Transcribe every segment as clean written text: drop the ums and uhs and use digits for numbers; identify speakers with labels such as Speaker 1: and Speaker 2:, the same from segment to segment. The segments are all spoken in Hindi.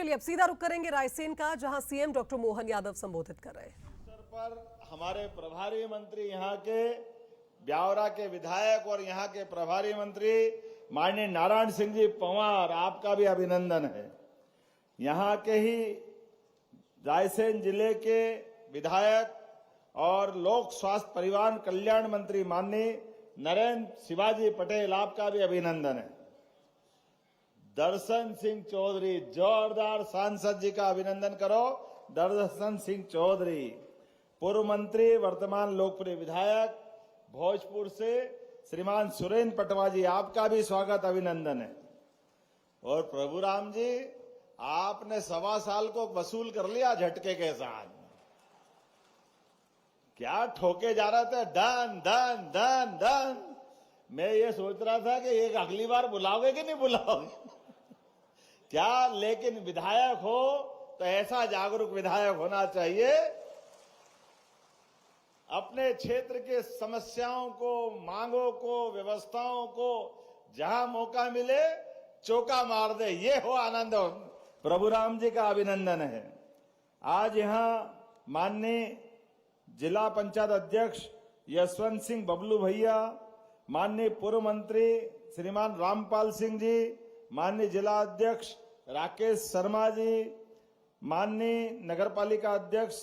Speaker 1: चलिए अब सीधा रुख करेंगे रायसेन का, जहां सीएम डॉक्टर मोहन यादव संबोधित कर रहे हैं।
Speaker 2: अवसर पर हमारे प्रभारी मंत्री, यहाँ के ब्यावरा के विधायक और यहाँ के प्रभारी मंत्री माननीय नारायण सिंह जी पंवार, आपका भी अभिनंदन है। यहाँ के ही रायसेन जिले के विधायक और लोक स्वास्थ्य परिवार कल्याण मंत्री माननीय नरेंद्र शिवाजी पटेल, आपका भी अभिनंदन है। दर्शन सिंह चौधरी, जोरदार सांसद जी का अभिनंदन करो। दर्शन सिंह चौधरी, पूर्व मंत्री, वर्तमान लोकप्रिय विधायक भोजपुर से श्रीमान सुरेंद्र पटवा जी, आपका भी स्वागत अभिनंदन है। और प्रभुराम जी, आपने 1.25 साल को वसूल कर लिया झटके के साथ। क्या ठोके जा रहे थे, डन डन डन डन। मैं ये सोच रहा था कि एक अगली बार बुलाओगे कि नहीं बुलाओगे क्या, लेकिन विधायक हो तो ऐसा जागरूक विधायक होना चाहिए। अपने क्षेत्र के समस्याओं को, मांगों को, व्यवस्थाओं को जहां मौका मिले चौका मार दे, ये हो आनंद। प्रभुराम जी का अभिनंदन है। आज यहां माननीय जिला पंचायत अध्यक्ष यशवंत सिंह बबलू भैया, माननीय पूर्व मंत्री श्रीमान रामपाल सिंह जी, माननीय जिला अध्यक्ष राकेश शर्मा जी, माननीय नगरपालिका अध्यक्ष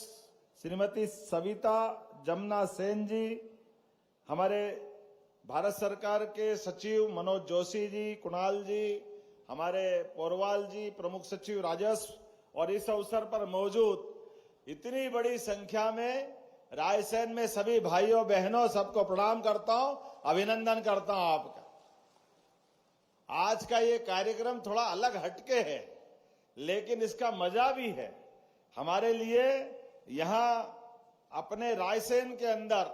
Speaker 2: श्रीमती सविता जमुना सेन जी, हमारे भारत सरकार के सचिव मनोज जोशी जी, कुणाल जी, हमारे पोरवाल जी, प्रमुख सचिव राजस्व, और इस अवसर पर मौजूद इतनी बड़ी संख्या में रायसेन में सभी भाइयों बहनों, सबको प्रणाम करता हूं, अभिनंदन करता हूं आपका। आज का ये कार्यक्रम थोड़ा अलग हटके है, लेकिन इसका मजा भी है हमारे लिए। यहां अपने रायसेन के अंदर,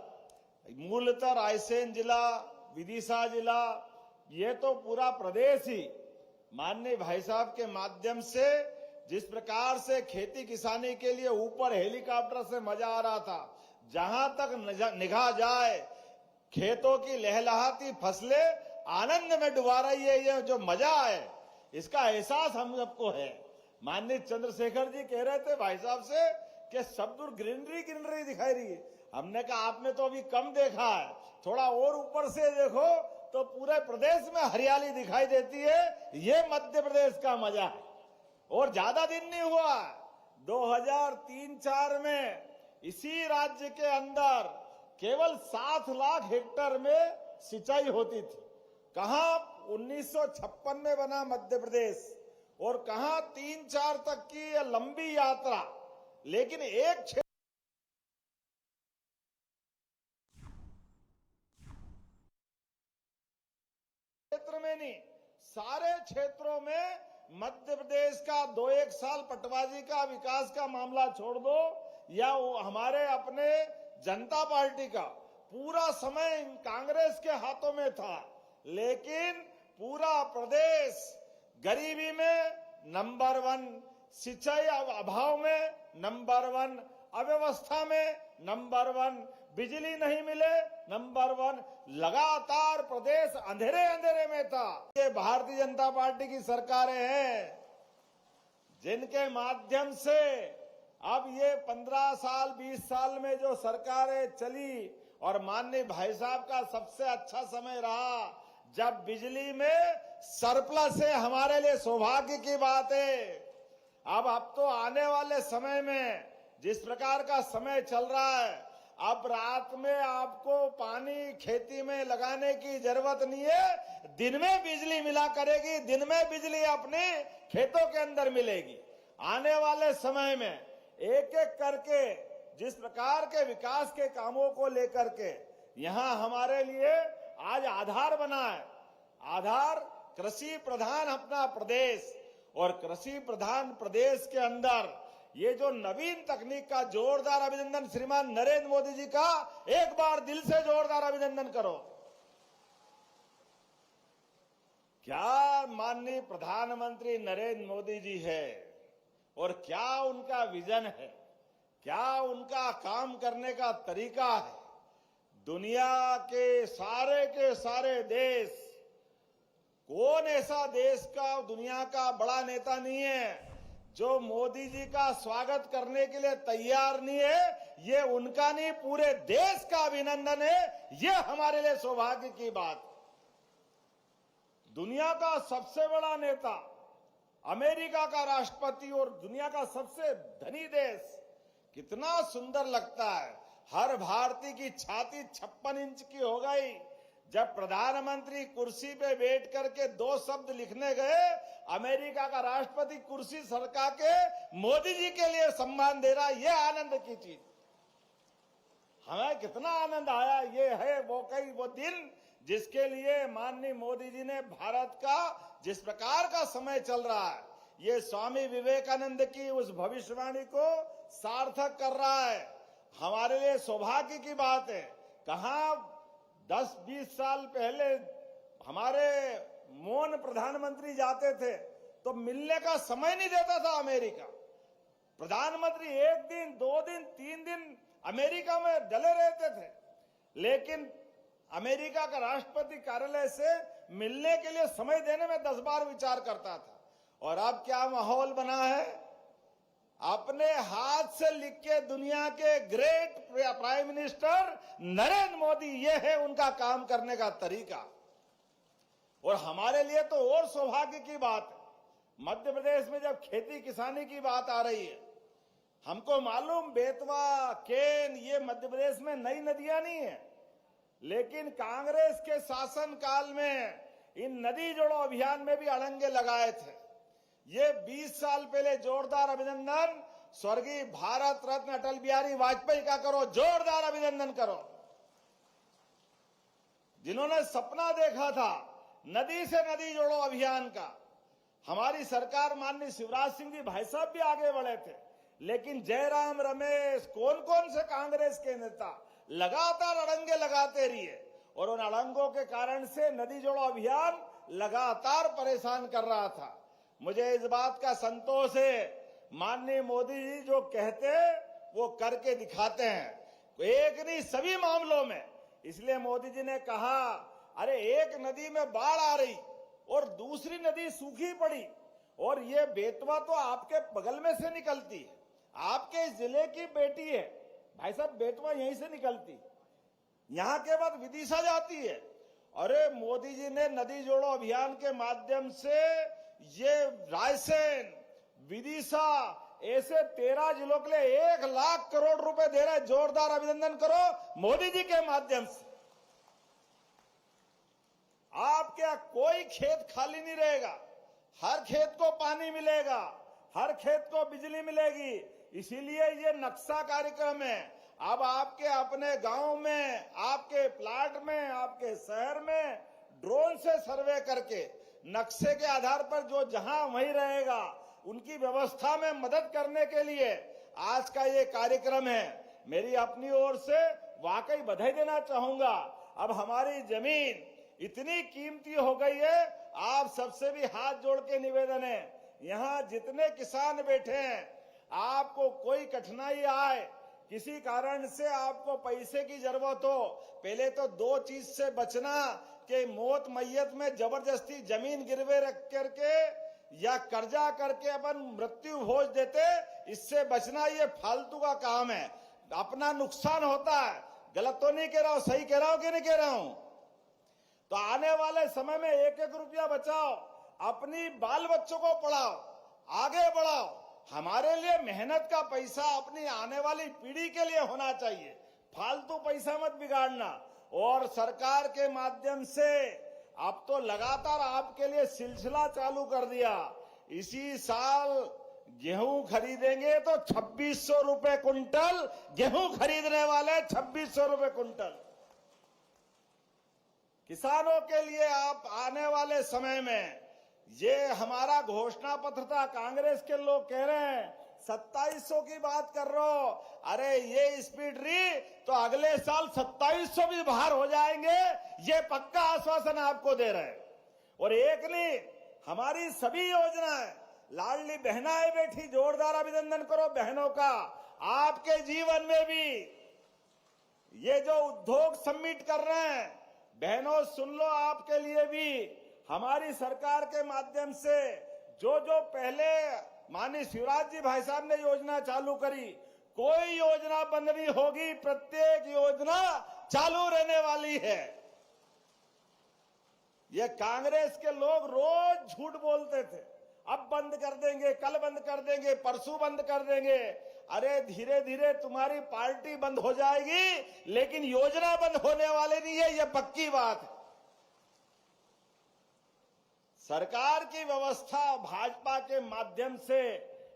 Speaker 2: मूलतः रायसेन जिला, विदिशा जिला, ये तो पूरा प्रदेश ही माननीय भाई साहब के माध्यम से जिस प्रकार से खेती किसानी के लिए ऊपर हेलीकॉप्टर से मजा आ रहा था, जहां तक निगाह जाए खेतों की लहलहाती फसलें आनंद में डुबा रही है। ये जो मजा है, इसका एहसास हम सबको है। माननीय चंद्रशेखर जी कह रहे थे भाई साहब से कि सब दूर ग्रीनरी ग्रीनरी दिखाई रही है। हमने कहा आपने तो अभी कम देखा है, थोड़ा और ऊपर से देखो तो पूरे प्रदेश में हरियाली दिखाई देती है। ये मध्य प्रदेश का मजा है। और ज्यादा दिन नहीं हुआ, 2003-4 में इसी राज्य के अंदर केवल 7 लाख हेक्टेयर में सिंचाई होती थी। कहां 1956 में बना मध्य प्रदेश, और कहां 3-4 तक की यह लंबी यात्रा, लेकिन एक क्षेत्र में नहीं, सारे क्षेत्रों में मध्य प्रदेश का 2-1 साल पटवाजी का विकास का मामला छोड़ दो, या हमारे अपने जनता पार्टी का पूरा समय कांग्रेस के हाथों में था, लेकिन पूरा प्रदेश गरीबी में नंबर 1, सिंचाई अभाव में नंबर 1, अव्यवस्था में नंबर 1, बिजली नहीं मिले नंबर 1, लगातार प्रदेश अंधेरे अंधेरे में था। ये भारतीय जनता पार्टी की सरकारें हैं जिनके माध्यम से अब ये 15 साल 20 साल में जो सरकारें चली, और माननीय भाई साहब का सबसे अच्छा समय रहा जब बिजली में सरप्लस है। हमारे लिए सौभाग्य की बात है। अब तो आने वाले समय में जिस प्रकार का समय चल रहा है, अब रात में आपको पानी खेती में लगाने की जरूरत नहीं है, दिन में बिजली मिला करेगी, दिन में बिजली अपने खेतों के अंदर मिलेगी। आने वाले समय में एक एक करके जिस प्रकार के विकास के कामों को लेकर के यहां हमारे लिए आज आधार बना है। आधार कृषि प्रधान अपना प्रदेश, और कृषि प्रधान प्रदेश के अंदर ये जो नवीन तकनीक का जोरदार अभिनंदन श्रीमान नरेंद्र मोदी जी का, एक बार दिल से जोरदार अभिनंदन करो। क्या माननीय प्रधानमंत्री नरेंद्र मोदी जी है, और क्या उनका विजन है, क्या उनका काम करने का तरीका है। दुनिया के सारे देश, कौन ऐसा देश का दुनिया का बड़ा नेता नहीं है जो मोदी जी का स्वागत करने के लिए तैयार नहीं है, ये उनका नहीं पूरे देश का अभिनंदन है। ये हमारे लिए सौभाग्य की बात। दुनिया का सबसे बड़ा नेता, अमेरिका का राष्ट्रपति और दुनिया का सबसे धनी देश, कितना सुंदर लगता है। हर भारतीय की छाती 56 इंच की हो गई जब प्रधानमंत्री कुर्सी पे बैठ करके 2 शब्द लिखने गए। अमेरिका का राष्ट्रपति कुर्सी सरका के मोदी जी के लिए सम्मान दे रहा। ये आनंद की चीज, हमें कितना आनंद आया। ये है वो दिन जिसके लिए माननीय मोदी जी ने भारत का जिस प्रकार का समय चल रहा है, ये स्वामी विवेकानंद की उस भविष्यवाणी को सार्थक कर रहा है। हमारे लिए सौभाग्य की बात है। कहां 10-20 साल पहले हमारे मौन प्रधानमंत्री जाते थे तो मिलने का समय नहीं देता था अमेरिका। प्रधानमंत्री 1 दिन, 2 दिन, 3 दिन अमेरिका में डले रहते थे, लेकिन अमेरिका का राष्ट्रपति कार्यालय से मिलने के लिए समय देने में 10 बार विचार करता था। और अब क्या माहौल बना है, अपने हाथ से लिख के दुनिया के great prime minister Narendra Modi, ये है उनका काम करने का तरीका। और हमारे लिए तो और सौभाग्य की बात है, मध्य प्रदेश में जब खेती किसानी की बात आ रही है, हमको मालूम बेतवा, केन, ये मध्य प्रदेश में नई नदियां नहीं है, लेकिन कांग्रेस के शासन काल में इन नदी जोड़ो अभियान में भी अड़ंगे लगाए थे। ये 20 साल पहले जोरदार अभिनंदन स्वर्गीय भारत रत्न अटल बिहारी वाजपेयी का करो, जोरदार अभिनंदन करो, जिन्होंने सपना देखा था नदी से नदी जोड़ो अभियान का। हमारी सरकार माननीय शिवराज सिंह जी भाई साहब भी आगे बढ़े थे, लेकिन जयराम रमेश, कौन कौन से कांग्रेस के नेता लगातार अड़ंगे लगाते रहिए और उन अड़ंगों के कारण से नदी जोड़ो अभियान लगातार परेशान कर रहा था। मुझे इस बात का संतोष है, माननीय मोदी जी जो कहते वो करके दिखाते हैं, एक नहीं सभी मामलों में। इसलिए मोदी जी ने कहा, अरे एक नदी में बाढ़ आ रही और दूसरी नदी सूखी पड़ी, और ये बेतवा तो आपके बगल में से निकलती है, आपके जिले की बेटी है भाई साहब, बेतवा यहीं से निकलती, यहां के बाद विदिशा जाती है। अरे मोदी जी ने नदी जोड़ो अभियान के माध्यम से ये रायसेन, विदिशा, ऐसे 13 जिलों के लिए 1 लाख करोड़ रुपए दे रहे हैं। जोरदार अभिनंदन करो मोदी जी के माध्यम से। आपके कोई खेत खाली नहीं रहेगा, हर खेत को पानी मिलेगा, हर खेत को बिजली मिलेगी। इसीलिए ये नक्शा कार्यक्रम है। अब आपके अपने गांव में, आपके प्लाट में, आपके शहर में ड्रोन से सर्वे करके नक्शे के आधार पर जो जहां वहीं रहेगा, उनकी व्यवस्था में मदद करने के लिए आज का ये कार्यक्रम है। मेरी अपनी ओर से वाकई बधाई देना चाहूंगा। अब हमारी जमीन इतनी कीमती हो गई है, आप सबसे भी हाथ जोड़ के निवेदन है, यहां जितने किसान बैठे हैं, आपको कोई कठिनाई आए, किसी कारण से आपको पैसे की जरूरत हो, पहले तो 2 चीज से बचना कि मौत मैयत में जबरदस्ती जमीन गिरवे रख करके या कर्जा करके अपन मृत्यु भोज देते, इससे बचना ये फालतू का काम है, अपना नुकसान होता है। गलत तो नहीं कह रहा हूं, सही कह रहा हूं कि नहीं कह रहा हूं? तो आने वाले समय में 1-1 रुपया बचाओ, अपनी बाल बच्चों को पढ़ाओ, आगे बढ़ाओ। हमारे लिए मेहनत का पैसा अपनी आने वाली पीढ़ी के लिए होना चाहिए, फालतू पैसा मत बिगाड़ना। और सरकार के माध्यम से अब तो लगातार आपके लिए सिलसिला चालू कर दिया। इसी साल गेहूं खरीदेंगे तो 2600 रुपए कुंटल गेहूं खरीदने वाले, 2600 रुपए कुंटल। किसानों के लिए आप आने वाले समय में, ये हमारा घोषणा पत्र था, कांग्रेस के लोग कह रहे हैं 2700 की बात कर रहे हो, अरे ये स्पीड रही तो अगले साल 2700 भी बाहर हो जाएंगे, ये पक्का आश्वासन आपको दे रहे हैं। और एक नहीं, हमारी सभी योजनाएं, लाडली बहनाएं बैठी, जोरदार अभिनंदन करो बहनों का। आपके जीवन में भी ये जो उद्योग समिट कर रहे हैं, बहनों सुन लो, आपके लिए भी हमारी सरकार के माध्यम से जो जो पहले माननीय शिवराज जी भाई साहब ने योजना चालू करी, कोई योजना बंद नहीं होगी, प्रत्येक योजना चालू रहने वाली है। ये कांग्रेस के लोग रोज झूठ बोलते थे, अब बंद कर देंगे, कल बंद कर देंगे, परसों बंद कर देंगे। अरे धीरे धीरे तुम्हारी पार्टी बंद हो जाएगी, लेकिन योजना बंद होने वाली नहीं है, ये पक्की बात है। सरकार की व्यवस्था भाजपा के माध्यम से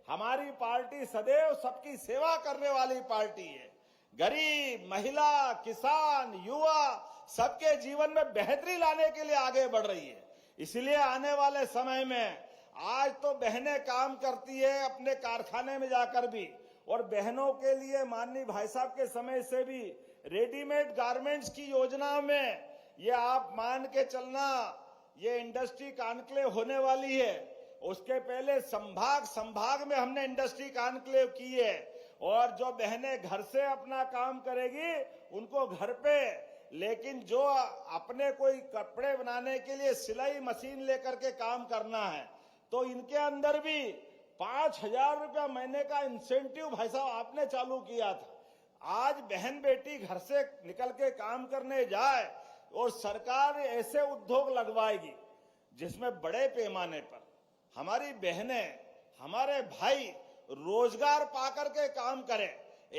Speaker 2: हमारी पार्टी सदैव सबकी सेवा करने वाली पार्टी है। गरीब, महिला, किसान, युवा सबके जीवन में बेहतरी लाने के लिए आगे बढ़ रही है। इसलिए आने वाले समय में आज तो बहनें काम करती है अपने कारखाने में जाकर भी, और बहनों के लिए माननीय भाई साहब के समय से भी रेडीमेड गारमेंट्स की योजना में ये आप मान के चलना, ये इंडस्ट्री कॉन्क्लेव होने वाली है। उसके पहले संभाग में हमने इंडस्ट्री कॉन्क्लेव की है, और जो बहनें घर से अपना काम करेगी उनको घर पे, लेकिन जो अपने कोई कपड़े बनाने के लिए सिलाई मशीन लेकर के काम करना है तो इनके अंदर भी 5,000 रुपया महीने का इंसेंटिव भाई साहब आपने चालू किया था। आज बहन बेटी घर से निकल के काम करने जाए और सरकार ऐसे उद्योग लगवाएगी जिसमें बड़े पैमाने पर हमारी बहनें, हमारे भाई रोजगार पाकर के काम करें।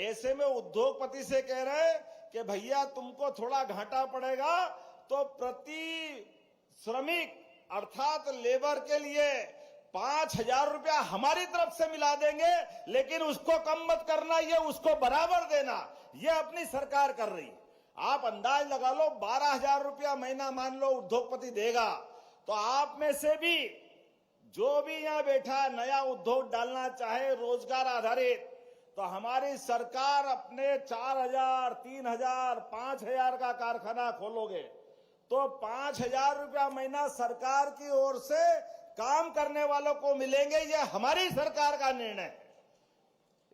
Speaker 2: ऐसे में उद्योगपति से कह रहे हैं कि भैया तुमको थोड़ा घाटा पड़ेगा, तो प्रति श्रमिक अर्थात लेबर के लिए 5,000 रुपया हमारी तरफ से मिला देंगे, लेकिन उसको कम मत करना, ये उसको बराबर देना, ये अपनी सरकार कर रही। आप अंदाज लगा लो, 12,000 रुपया महीना मान लो उद्योगपति देगा, तो आप में से भी जो भी यहाँ बैठा नया उद्योग डालना चाहे रोजगार आधारित, तो हमारी सरकार अपने 4,000, 3,000, 5,000 का कारखाना खोलोगे तो 5,000 रुपया महीना सरकार की ओर से काम करने वालों को मिलेंगे। ये हमारी सरकार का निर्णय है।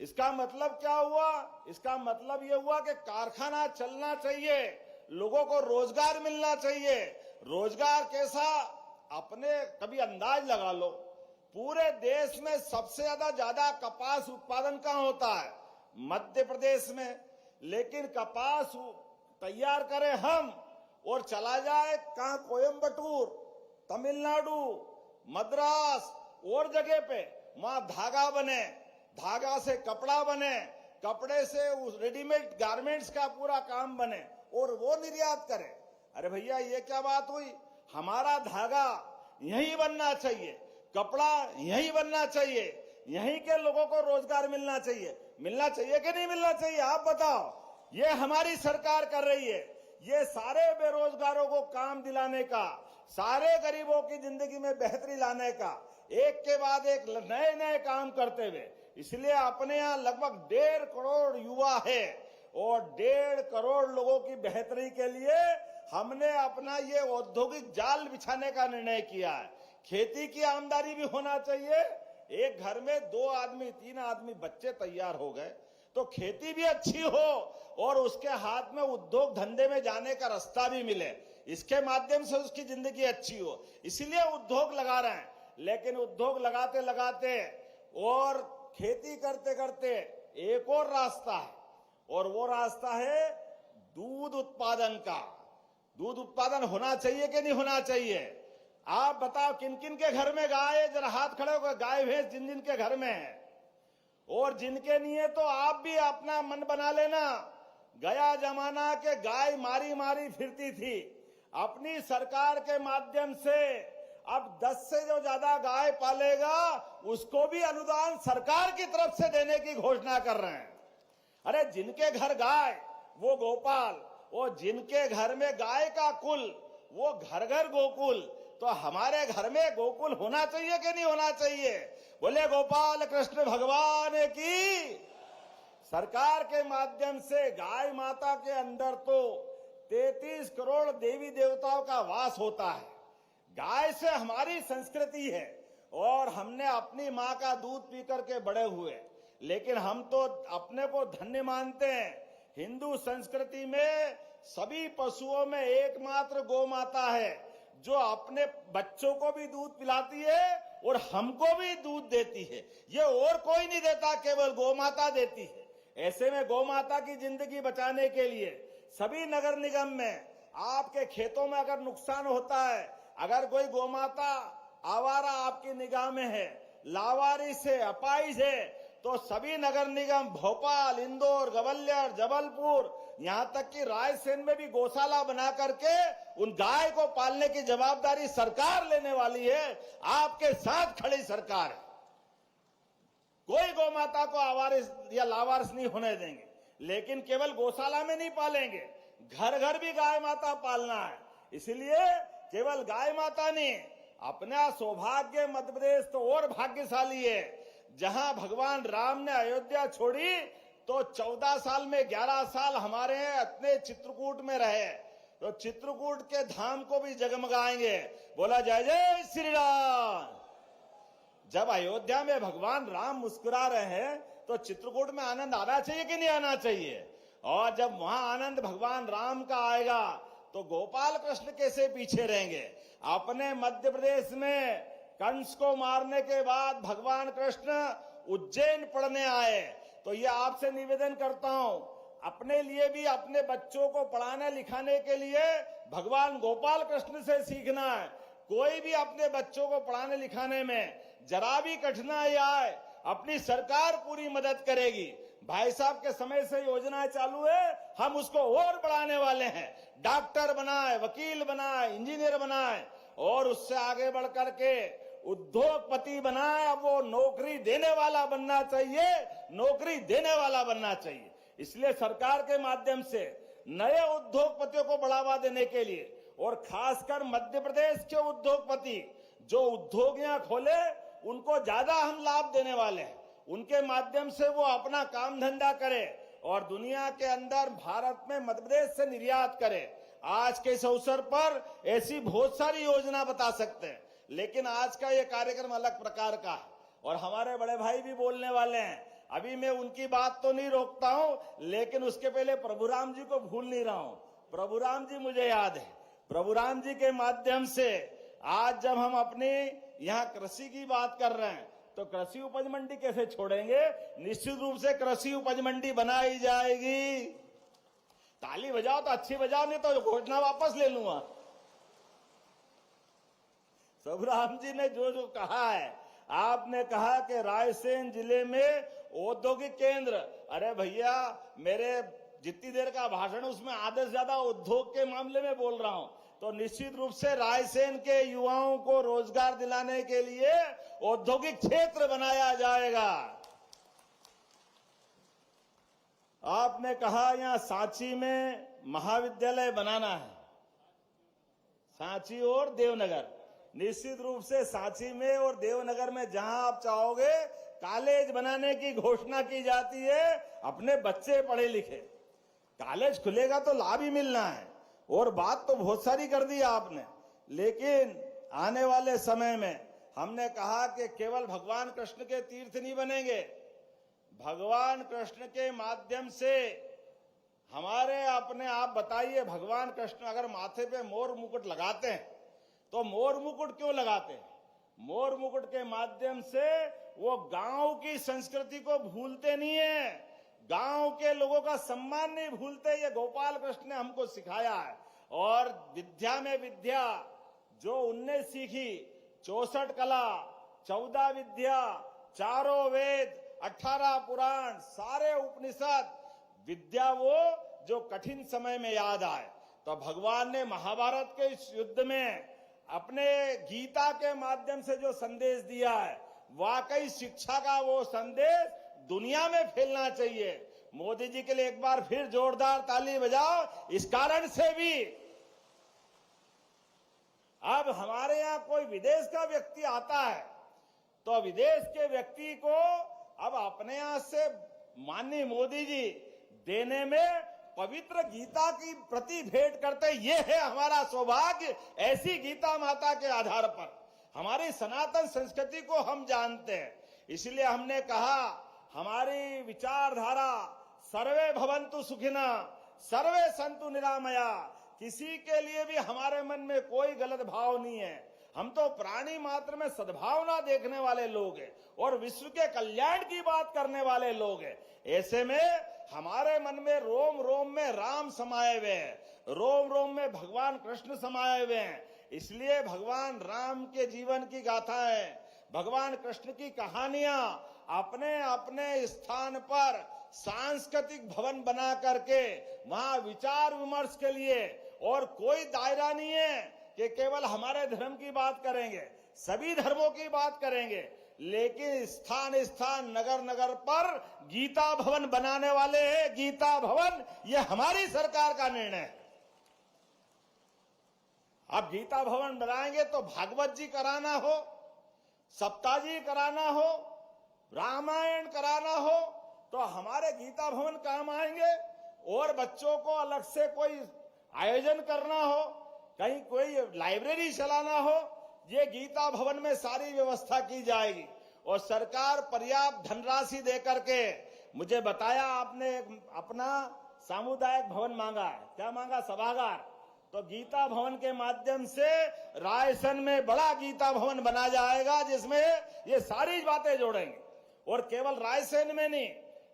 Speaker 2: इसका मतलब क्या हुआ? इसका मतलब ये हुआ कि कारखाना चलना चाहिए, लोगों को रोजगार मिलना चाहिए। रोजगार कैसा? अपने कभी अंदाज लगा लो, पूरे देश में सबसे ज्यादा कपास उत्पादन कहां होता है? मध्य प्रदेश में। लेकिन कपास तैयार करें हम और चला जाए कहां? कोयंबटूर, तमिलनाडु, मद्रास और जगह पे, वहां धागा बने, धागा से कपड़ा बने, कपड़े से उस रेडीमेड गारमेंट्स का पूरा काम बने और वो निर्यात करें। अरे भैया ये क्या बात हुई? हमारा धागा यहीं बनना चाहिए, कपड़ा यहीं बनना चाहिए, यहीं के लोगों को रोजगार मिलना चाहिए। मिलना चाहिए कि नहीं मिलना चाहिए? आप बताओ। ये हमारी सरकार कर रही है। ये सारे बेरोजगारों को काम दिलाने का, सारे गरीबों की जिंदगी में बेहतरी लाने का, एक के बाद एक नए नए काम करते हुए। इसलिए अपने यहाँ लगभग 1.5 करोड़ युवा है और 1.5 करोड़ लोगों की बेहतरी के लिए हमने अपना ये औद्योगिक जाल बिछाने का निर्णय किया है। खेती की आमदनी भी होना चाहिए। एक घर में 2 आदमी 3 आदमी बच्चे तैयार हो गए तो खेती भी अच्छी हो और उसके हाथ में उद्योग धंधे में जाने का रास्ता भी मिले, इसके माध्यम से उसकी जिंदगी अच्छी हो। इसीलिए उद्योग लगा रहे हैं। लेकिन उद्योग लगाते लगाते और खेती करते करते एक और रास्ता है, और वो रास्ता है दूध उत्पादन का। दूध उत्पादन होना चाहिए कि नहीं होना चाहिए? आप बताओ किन किन के घर में गाय है? जरा हाथ खड़े होकर, गाय भैंस जिन जिन के घर में है। और जिनके नहीं है तो आप भी अपना मन बना लेना। गया जमाना के गाय मारी मारी फिरती थी। अपनी सरकार के माध्यम से अब 10 से जो ज्यादा गाय पालेगा उसको भी अनुदान सरकार की तरफ से देने की घोषणा कर रहे हैं। अरे जिनके घर गाय वो गोपाल, और जिनके घर में गाय का कुल वो घर घर गोकुल। तो हमारे घर में गोकुल होना चाहिए कि नहीं होना चाहिए? बोले गोपाल कृष्ण भगवान की। सरकार के माध्यम से गाय माता के अंदर तो 33 करोड़ देवी देवताओं का वास होता है। गाय से हमारी संस्कृति है और हमने अपनी माँ का दूध पी करके बड़े हुए, लेकिन हम तो अपने को धन्य मानते हैं। हिंदू संस्कृति में सभी पशुओं में एकमात्र गौ माता है जो अपने बच्चों को भी दूध पिलाती है और हमको भी दूध देती है। ये और कोई नहीं देता, केवल गौ माता देती है। ऐसे में गौ माता की जिंदगी बचाने के लिए सभी नगर निगम में आपके खेतों में अगर नुकसान होता है, अगर कोई गौ माता आवारा आपकी निगाह में है, लावारिस है, अपाहिज है, तो सभी नगर निगम भोपाल, इंदौर, ग्वालियर, जबलपुर, यहां तक कि रायसेन में भी गौशाला बना करके उन गाय को पालने की जवाबदारी सरकार लेने वाली है। आपके साथ खड़ी सरकार है। कोई गौ माता को आवारिस या लावारिस नहीं होने देंगे, लेकिन केवल गौशाला में नहीं पालेंगे, घर घर भी गाय माता पालना है। इसलिए केवल गाय माता नहीं, अपना सौभाग्य मध्य प्रदेश तो और भाग्यशाली है। जहां भगवान राम ने अयोध्या छोड़ी तो 14 साल में 11 साल हमारे अपने चित्रकूट में रहे, तो चित्रकूट के धाम को भी जगमगाएंगे। बोला जय जय श्री राम। जब अयोध्या में भगवान राम मुस्कुरा रहे हैं तो चित्रकूट में आनंद आना चाहिए कि नहीं आना चाहिए? और जब वहां आनंद भगवान राम का आएगा तो गोपाल कृष्ण कैसे पीछे रहेंगे? अपने मध्य प्रदेश में कंस को मारने के बाद भगवान कृष्ण उज्जैन पढ़ने आए, तो ये आपसे निवेदन करता हूं, अपने लिए भी अपने बच्चों को पढ़ाने लिखाने के लिए भगवान गोपाल कृष्ण से सीखना है। कोई भी अपने बच्चों को पढ़ाने लिखाने में जरा भी कठिनाई आए, अपनी सरकार पूरी मदद करेगी। भाई साहब के समय से योजनाएं चालू है, हम उसको और बढ़ाने वाले हैं। डॉक्टर बनाए, वकील बनाए, इंजीनियर बनाए और उससे आगे बढ़ करके उद्योगपति बनाए। अब वो नौकरी देने वाला बनना चाहिए, नौकरी देने वाला बनना चाहिए। इसलिए सरकार के माध्यम से नए उद्योगपतियों को बढ़ावा देने के लिए और खासकर मध्य प्रदेश के उद्योगपति जो उद्योगियां खोले उनको ज्यादा हम लाभ देने वाले हैं। उनके माध्यम से वो अपना काम धंधा करे और दुनिया के अंदर भारत में मध्य प्रदेश से निर्यात करे। आज के इस अवसर पर ऐसी बहुत सारी योजना बता सकते हैं, लेकिन आज का ये कार्यक्रम अलग प्रकार का है और हमारे बड़े भाई भी बोलने वाले हैं। अभी मैं उनकी बात तो नहीं रोकता हूं, लेकिन उसके पहले प्रभुराम जी को भूल नहीं रहा हूं। प्रभुराम जी मुझे याद है, प्रभुराम जी के माध्यम से आज जब हम अपने यहाँ कृषि की बात कर रहे हैं तो कृषि उपज मंडी कैसे छोड़ेंगे? निश्चित रूप से कृषि उपज मंडी बनाई जाएगी। ताली बजाओ तो अच्छी बजाओ, नहीं तो घोषणा वापस ले लूंगा। प्रभुराम जी ने जो जो कहा है, आपने कहा कि रायसेन जिले में औद्योगिक केंद्र, अरे भैया मेरे जितनी देर का भाषण उसमें आधे से ज्यादा उद्योग के मामले में बोल रहा हूं। तो निश्चित रूप से रायसेन के युवाओं को रोजगार दिलाने के लिए औद्योगिक क्षेत्र बनाया जाएगा। आपने कहा यहां सांची में महाविद्यालय बनाना है, सांची और देवनगर। निश्चित रूप से सांची में और देवनगर में जहां आप चाहोगे कॉलेज बनाने की घोषणा की जाती है। अपने बच्चे पढ़े लिखे, कॉलेज खुलेगा तो लाभ ही मिलना है। और बात तो बहुत सारी कर दी आपने, लेकिन आने वाले समय में हमने कहा कि केवल भगवान कृष्ण के तीर्थ नहीं बनेंगे, भगवान कृष्ण के माध्यम से हमारे अपने आप बताइए, भगवान कृष्ण अगर माथे पे मोर मुकुट लगाते हैं तो मोर मुकुट क्यों लगाते हैं? मोर मुकुट के माध्यम से वो गांव की संस्कृति को भूलते नहीं है, गांव के लोगों का सम्मान नहीं भूलते। ये गोपाल कृष्ण ने हमको सिखाया है। और विद्या में विद्या जो उनने सीखी, 64 कला, 14 विद्या, 4 वेद, 18 पुराण, सारे उपनिषद, विद्या वो जो कठिन समय में याद आए। तो भगवान ने महाभारत के इस युद्ध में अपने गीता के माध्यम से जो संदेश दिया है, वाकई शिक्षा का वो संदेश दुनिया में फैलना चाहिए। मोदी जी के लिए एक बार फिर जोरदार ताली बजाओ। इस कारण से भी अब हमारे यहाँ कोई विदेश का व्यक्ति आता है तो विदेश के व्यक्ति को अब अपने यहाँ से माननीय मोदी जी देने में पवित्र गीता की प्रति भेंट करते। ये है हमारा सौभाग्य। ऐसी गीता माता के आधार पर हमारी सनातन संस्कृति को हम जानते हैं। इसलिए हमने कहा हमारी विचारधारा सर्वे भवन्तु सुखिना सर्वे सन्तु निरामया। किसी के लिए भी हमारे मन में कोई गलत भाव नहीं है। हम तो प्राणी मात्र में सद्भावना देखने वाले लोग हैं और विश्व के कल्याण की बात करने वाले लोग हैं। ऐसे में हमारे मन में रोम रोम में राम समाये हुए हैं, रोम रोम में भगवान कृष्ण समाये हुए हैं। इसलिए भगवान राम के जीवन की गाथाएं, भगवान कृष्ण की कहानियां अपने अपने स्थान पर सांस्कृतिक भवन बना करके वहां विचार विमर्श के लिए, और कोई दायरा नहीं है कि केवल हमारे धर्म की बात करेंगे, सभी धर्मों की बात करेंगे, लेकिन स्थान स्थान नगर नगर पर गीता भवन बनाने वाले हैं। गीता भवन ये हमारी सरकार का निर्णय है। अब गीता भवन बनाएंगे तो भागवत जी कराना हो, सप्ताह जी कराना हो, रामायण कराना हो, तो हमारे गीता भवन काम आएंगे। और बच्चों को अलग से कोई आयोजन करना हो, कहीं कोई लाइब्रेरी चलाना हो, ये गीता भवन में सारी व्यवस्था की जाएगी। और सरकार पर्याप्त धनराशि देकर के, मुझे बताया आपने अपना सामुदायिक भवन मांगा है, क्या मांगा? सभागार। तो गीता भवन के माध्यम से रायसेन में बड़ा गीता भवन बना जाएगा, जिसमें ये सारी बातें जोड़ेंगे। और केवल रायसेन में नहीं,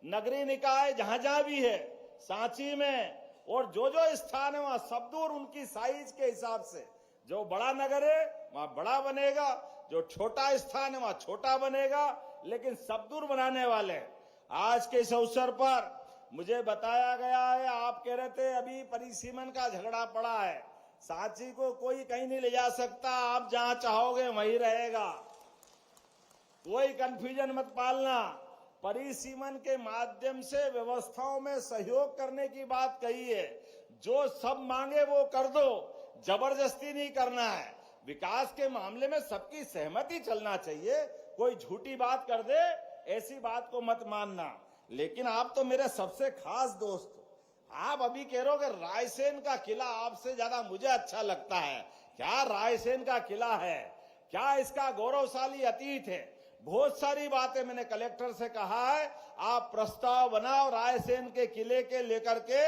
Speaker 2: नगरीय निकाय जहां जहां भी है, सांची में और जो जो स्थान है वहां सब दूर उनकी साइज के हिसाब से, जो बड़ा नगर है वहां बड़ा बनेगा, जो छोटा स्थान है वहां छोटा बनेगा, लेकिन सब दूर बनाने वाले हैं। आज के इस अवसर पर मुझे बताया गया है, आप कह रहे थे अभी परिसीमन का झगड़ा पड़ा है, सांची को कोई कहीं नहीं ले जा सकता, आप जहां चाहोगे वहीं रहेगा, कोई कंफ्यूजन मत पालना। परिसीमन के माध्यम से व्यवस्थाओं में सहयोग करने की बात कही है, जो सब मांगे वो कर दो, जबरदस्ती नहीं करना है। विकास के मामले में सबकी सहमति चलना चाहिए, कोई झूठी बात कर दे ऐसी बात को मत मानना। लेकिन आप तो मेरे सबसे खास दोस्त हो, आप अभी कह रहे हो कि रायसेन का किला आपसे ज्यादा मुझे अच्छा लगता है। क्या रायसेन का किला है? क्या इसका गौरवशाली अतीत है? बहुत सारी बातें मैंने कलेक्टर से कहा है, आप प्रस्ताव बनाओ रायसेन के किले के लेकर के,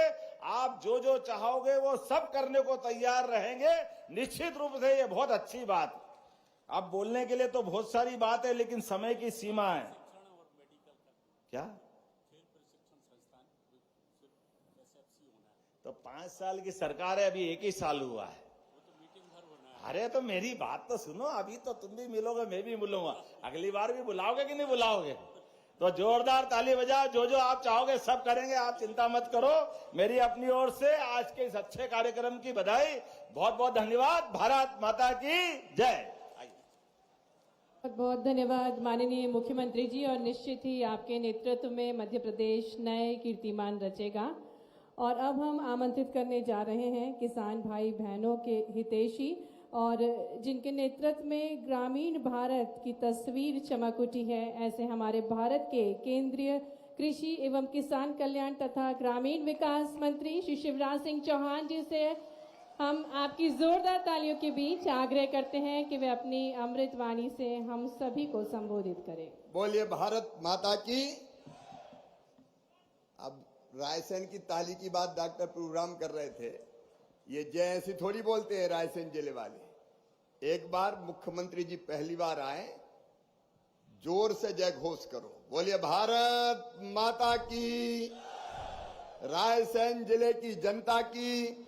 Speaker 2: आप जो जो चाहोगे वो सब करने को तैयार रहेंगे। निश्चित रूप से ये बहुत अच्छी बात। अब बोलने के लिए तो बहुत सारी बात है, लेकिन समय की सीमा है। क्या? तो 5 साल की सरकार है, अभी 1 ही साल हुआ है। अरे तो मेरी बात तो सुनो, अभी तो तुम भी मिलोगे, मैं भी मिलूंगा, अगली बार भी बुलाओगे कि नहीं बुलाओगे? तो जोरदार ताली बजाओ, जो जो आप चाहोगे सब करेंगे, आप चिंता मत करो। मेरी अपनी ओर से आज के इस अच्छे कार्यक्रम की बधाई, बहुत बहुत धन्यवाद। भारत माता की जय।
Speaker 3: बहुत बहुत धन्यवाद माननीय मुख्यमंत्री जी, और निश्चित ही आपके नेतृत्व में मध्य प्रदेश नए कीर्तिमान रचेगा। और अब हम आमंत्रित करने जा रहे हैं किसान भाई बहनों के हितैषी, और जिनके नेतृत्व में ग्रामीण भारत की तस्वीर चमक उठी है, ऐसे हमारे भारत के केंद्रीय कृषि एवं किसान कल्याण तथा ग्रामीण विकास मंत्री श्री शिवराज सिंह चौहान जी से हम आपकी जोरदार तालियों के बीच आग्रह करते हैं कि वे अपनी अमृत वाणी से हम सभी को संबोधित करें।
Speaker 4: बोलिए भारत माता की। अब रायसेन की ताली की बात डॉक्टर प्रोग्राम कर रहे थे, ये जय ऐसी थोड़ी बोलते हैं रायसेन जिले वाले। एक बार मुख्यमंत्री जी पहली बार आए, जोर से जय घोष करो, बोलिए भारत माता की। रायसेन जिले की जनता की,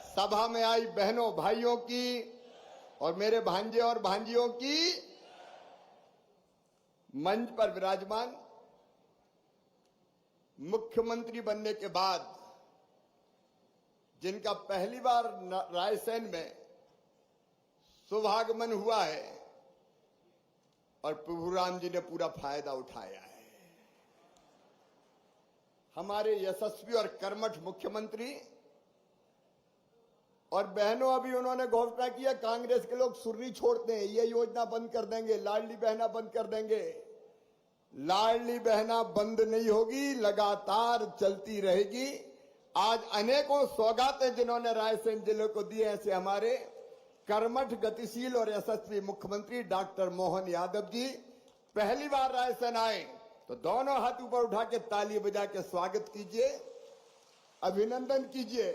Speaker 4: सभा में आई बहनों भाइयों की और मेरे भांजे और भांजियों की, मंच पर विराजमान मुख्यमंत्री बनने के बाद जिनका पहली बार रायसेन में शुभागमन हुआ है, और प्रभु राम जी ने पूरा फायदा उठाया है। हमारे यशस्वी और कर्मठ मुख्यमंत्री और बहनों, अभी उन्होंने घोषणा किया कांग्रेस के लोग सुर्री छोड़ते हैं, ये योजना बंद कर देंगे, लाडली बहना बंद कर देंगे। लाडली बहना बंद नहीं होगी, लगातार चलती रहेगी। आज अनेकों सौगातें जिन्होंने रायसेन जिले को दी, ऐसे हमारे कर्मठ गतिशील और यशस्वी मुख्यमंत्री डॉक्टर मोहन यादव जी पहली बार रायसेन आए, तो दोनों हाथ ऊपर उठा के ताली बजा के स्वागत कीजिए, अभिनंदन कीजिए।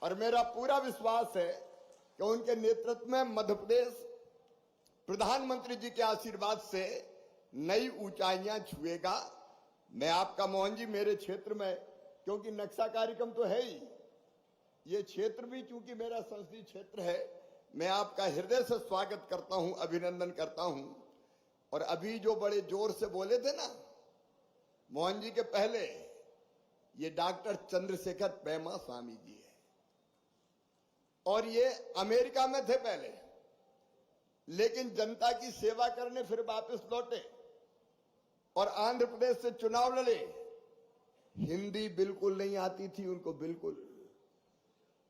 Speaker 4: और मेरा पूरा विश्वास है कि उनके नेतृत्व में मध्य प्रदेश प्रधानमंत्री जी के आशीर्वाद से नई ऊंचाइयां छुएगा। मैं आपका मोहन जी मेरे क्षेत्र में, क्योंकि नक्शा कार्यक्रम तो है ही, ये क्षेत्र भी चूंकि मेरा संसदीय क्षेत्र है, मैं आपका हृदय से स्वागत करता हूं, अभिनंदन करता हूं। और अभी जो बड़े जोर से बोले थे ना मोहन जी के पहले, ये डॉक्टर चंद्रशेखर पेमा स्वामी जी है, और ये अमेरिका में थे पहले, लेकिन जनता की सेवा करने फिर वापस लौटे और आंध्र प्रदेश से चुनाव लड़े। हिंदी बिल्कुल नहीं आती थी उनको, बिल्कुल,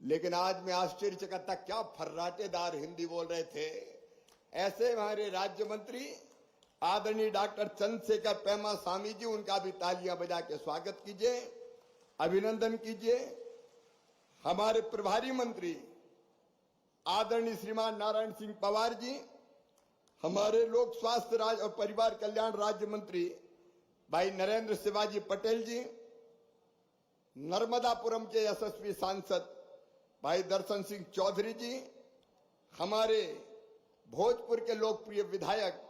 Speaker 4: लेकिन आज मैं आश्चर्यचकित था, क्या फर्राटेदार हिंदी बोल रहे थे। ऐसे हमारे राज्य मंत्री आदरणीय डॉक्टर चंद्रशेखर पेमा स्वामी जी, उनका भी तालियां बजा के स्वागत कीजिए, अभिनंदन कीजिए। हमारे प्रभारी मंत्री आदरणीय श्रीमान नारायण सिंह पवार जी, हमारे लोक स्वास्थ्य राज्य और परिवार कल्याण राज्य मंत्री भाई नरेंद्र शिवाजी पटेल जी, नर्मदापुरम के यशस्वी सांसद भाई दर्शन सिंह चौधरी जी, हमारे भोजपुर के लोकप्रिय विधायक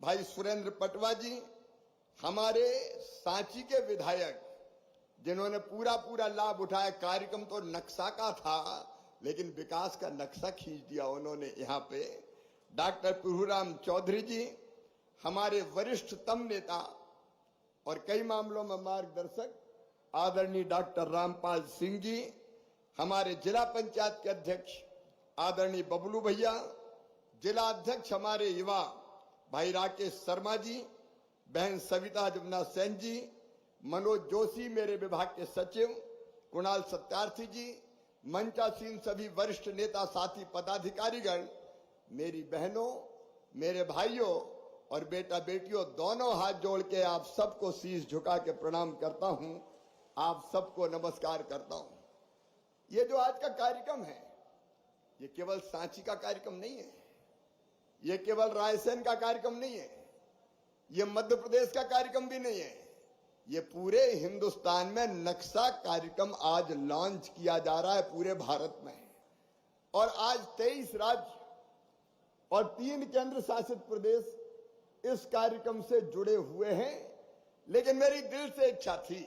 Speaker 4: भाई सुरेंद्र पटवा जी, हमारे सांची के विधायक जिन्होंने पूरा पूरा लाभ उठाया। कार्यक्रम तो नक्शा का था, लेकिन विकास का नक्शा खींच दिया उन्होंने यहाँ पे। डॉक्टर प्रभुराम चौधरी जी, हमारे वरिष्ठतम नेता और कई मामलों में मार्गदर्शक आदरणीय डॉक्टर रामपाल सिंह जी, हमारे जिला पंचायत के अध्यक्ष आदरणीय बबलू भैया, जिला अध्यक्ष हमारे युवा भाई राकेश शर्मा जी, बहन सविता जमुना सेन जी, मनोज जोशी मेरे विभाग के सचिव, कुणाल सत्यार्थी जी, मंचासीन सभी वरिष्ठ नेता साथी पदाधिकारीगण, मेरी बहनों, मेरे भाइयों और बेटा बेटियों, दोनों हाथ जोड़ के आप सबको शीश झुका के प्रणाम करता हूं, आप सबको नमस्कार करता हूं। ये जो आज का कार्यक्रम है, ये केवल सांची का कार्यक्रम नहीं है, ये केवल रायसेन का कार्यक्रम नहीं है, ये मध्य प्रदेश का कार्यक्रम भी नहीं है, ये पूरे हिंदुस्तान में नक्शा कार्यक्रम आज लॉन्च किया जा रहा है पूरे भारत में। और आज 23 राज्य और 3 केंद्र शासित प्रदेश इस कार्यक्रम से जुड़े हुए हैं। लेकिन मेरी दिल से इच्छा थी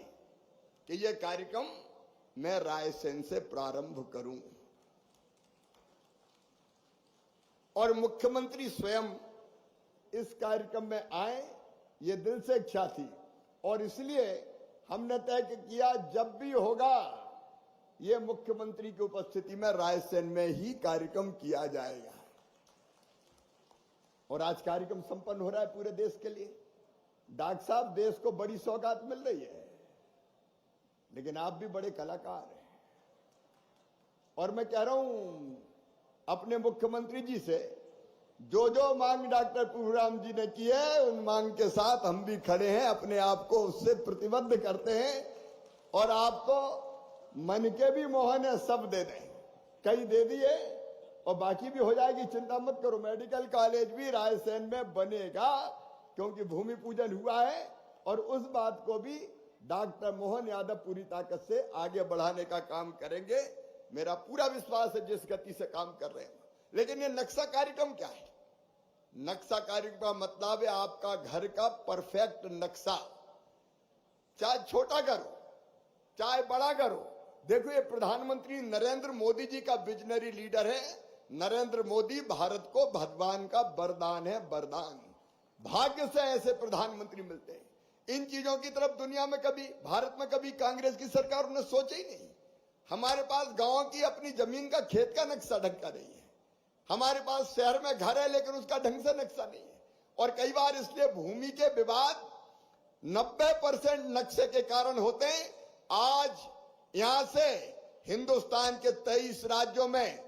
Speaker 4: कि यह कार्यक्रम मैं रायसेन से प्रारंभ करूं, और मुख्यमंत्री स्वयं इस कार्यक्रम में आए, ये दिल से इच्छा थी। और इसलिए हमने तय किया जब भी होगा ये मुख्यमंत्री की उपस्थिति में रायसेन में ही कार्यक्रम किया जाएगा। और आज कार्यक्रम संपन्न हो रहा है पूरे देश के लिए। डॉक्टर साहब, देश को बड़ी सौगात मिल रही है, लेकिन आप भी बड़े कलाकार हैं। और मैं कह रहा हूं अपने मुख्यमंत्री जी से, जो जो मांग डॉक्टर प्रभुराम जी ने की है, उन मांग के साथ हम भी खड़े हैं, अपने आप को उससे प्रतिबद्ध करते हैं। और आपको मन के भी मोहन है, सब दे दें, कई दे दिए और बाकी भी हो जाएगी, चिंता मत करो। मेडिकल कॉलेज भी रायसेन में बनेगा, क्योंकि भूमि पूजन हुआ है, और उस बात को भी डॉक्टर मोहन यादव पूरी ताकत से आगे बढ़ाने का काम करेंगे। मेरा पूरा विश्वास है जिस गति से काम कर रहे हैं। लेकिन ये नक्शा कार्यक्रम क्या है? नक्शा कार्यक्रम का मतलब है आपका घर का परफेक्ट नक्शा, चाहे छोटा घर हो चाहे बड़ा घर हो। देखो, ये प्रधानमंत्री नरेंद्र मोदी जी का विजनरी लीडर है। नरेंद्र मोदी भारत को भगवान का वरदान है, वरदान। भाग्य से ऐसे प्रधानमंत्री मिलते हैं। इन चीजों की तरफ दुनिया में कभी, भारत में कभी कांग्रेस की सरकार ने सोचा ही नहीं। हमारे पास गांव की अपनी जमीन का, खेत का नक्शा ढंग का नहीं है। हमारे पास शहर में घर है, लेकिन उसका ढंग से नक्शा नहीं है। और कई बार इसलिए भूमि के विवाद 90% नक्शे के कारण होते हैं। आज यहां से हिंदुस्तान के 23 राज्यों में,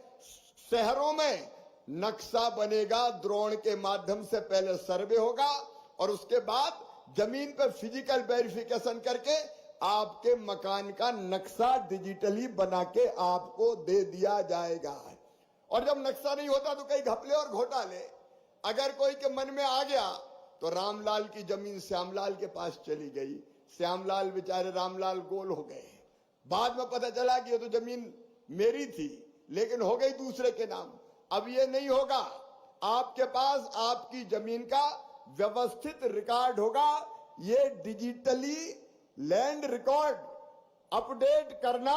Speaker 4: शहरों में नक्शा बनेगा। द्रोण के माध्यम से पहले सर्वे होगा और उसके बाद जमीन पर फिजिकल वेरिफिकेशन करके आपके मकान का नक्शा डिजिटली बना के आपको दे दिया जाएगा। और जब नक्शा नहीं होता तो कई घपले और घोटाले अगर कोई के मन में आ गया, तो रामलाल की जमीन श्यामलाल के पास चली गई। श्यामलाल बेचारे रामलाल गोल हो गए। बाद में पता चला कि ये तो जमीन मेरी थी, लेकिन हो गई दूसरे के नाम। अब ये नहीं होगा। आपके पास आपकी जमीन का व्यवस्थित रिकॉर्ड होगा। ये डिजिटली लैंड रिकॉर्ड अपडेट करना